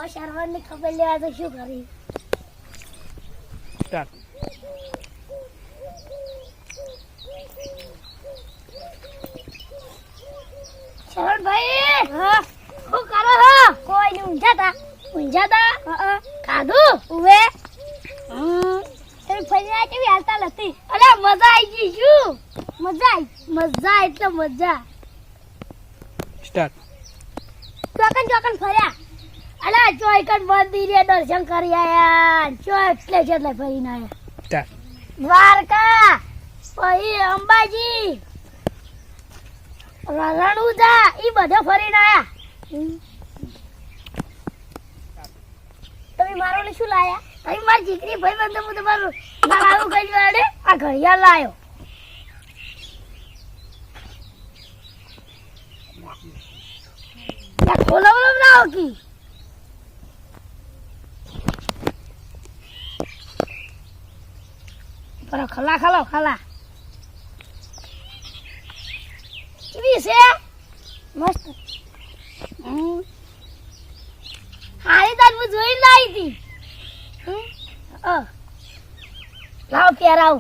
હવે શરવણની ખબર લેવા તો શું કરી ચાલ શરણભાઈ હા શું કરો છો કોઈ નહીં ઊંઝાતા ખાધું ઉવે તમે ફરી કેવી હાલતા હતી અરે મજા આવી ગઈ શું મજા એટલે મજા સ્ટાર્ટ ચોકન ફર્યા અલા ચોકન મંદિરે દર્શન કરી આયા એટલે ફરીને આયા સ્ટાર્ટ દ્વારકા પછી અંબાજી રણુજા ઈ બધે ફરીને આયા તમે મારો ને શું લાયા તમે મારી દીકરી ભાઈ બંધ હું તમારું લાવું કર્યું આડે આ ઘડિયાળ લાયો યા ખોલાવલો ના હોકી પર ખલા કેવી છે મસ્ત હારી તાર હું જોઈ લાવી હતી લાવ પહેરાવ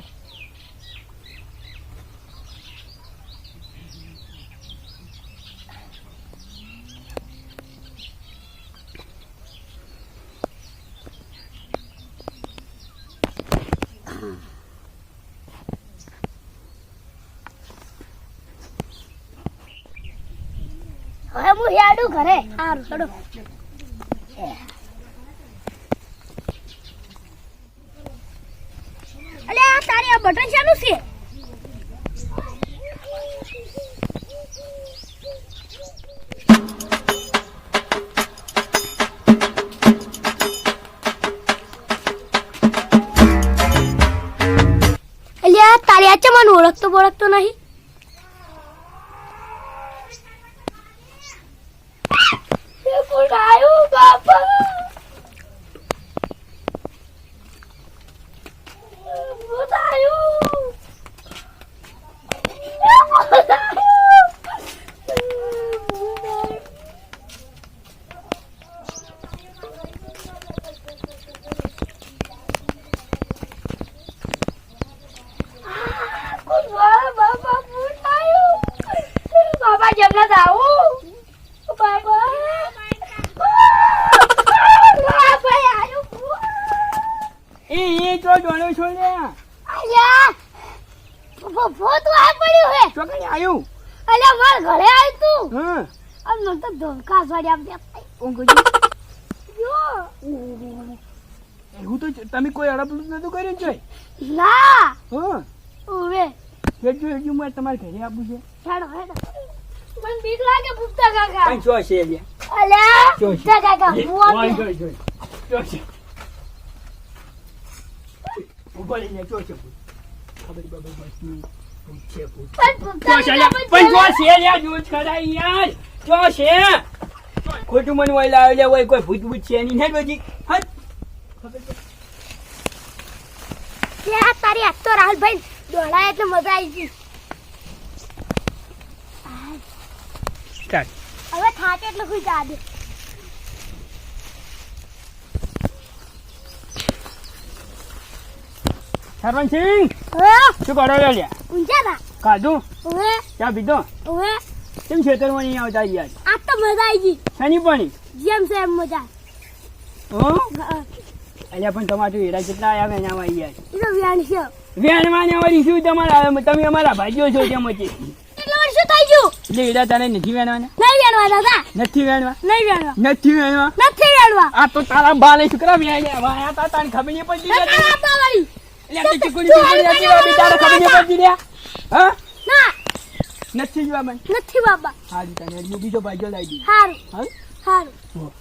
હવે હું હેડું ઘરે સારું ચડો અલે આ તારી આ બટન શાનું છે અલ્યા તારી આ ચમાનું ઓળખતો નહીં આયો બાપા બાબા જમના જાવું બાબા એ જો જોણો છો ને અલ્યા ભૂત આ પડ્યું હે તો કઈ આવ્યું અલ્યા માર ઘરે આવી તું હા અબ મને તો ધોકા સ્વાડી આપ દે કોણ કીધું જો એવું તો તમે કોઈ અડપલું નતું કર્યું છે ના હા ઓવે હેજો મારે તમારે ઘરે આપવું છે હેડો મને બીક લાગે ભૂખતા કાકા કઈ છો છે લ્યા અલ્યા ભૂખતા કાકા હું જો છે ઉભરી ને જો છે ખબર બાબા બસની પૂછે પણ જો છે લ્યા જો ખરાઈ યાર જો છે ખોટું મન વઈ લાવે લે હોય કોઈ ભૂત ભૂત છે નહીં હે બજી હટ કે તારી આ તો રાહુલભાઈ દોડાય એટલે મજા આવી ગઈ સ્ટાર્ટ હવે થાકે એટલે કોઈ જા દે સરવણસિંહ શું કરો લ્યા ઊંચા ના ખાધું ઓવે ચા પીધો ઓવે કેમ ખેતરમાં નહીં આવતા યાર આ તો મજા આવી ગઈ શની પાણી જેમ છે એમ મજા હો હા અલ્યા પણ તમારે હીરા કેટલા આવ્યા એના આવી યાર એ તો વ્યાણ છે વેણમાં ને વળી શું તમારા તમે અમારા ભાઈઓ છો તેમ છે એટલે વળી શું થઈ ગયું એટલે હીરા તારે નથી વેણવાના નહીં વેણવા દાદા નથી વેણવા નહીં વેણવા નથી વેણવા નથી વેણવા આ તો તારા બાલે શુક્ર વેણ્યા વાયા તા તાને ખબર નહીં પડતી ના આપા વાળી એટલે આ ચીકુડી હતી બિચારા ખબર નહીં પડતી લ્યા હા ના નથી જોવા મને નથી બાબા હા તને બીજો ભાઈઓ લાવી દી હારું હા હારું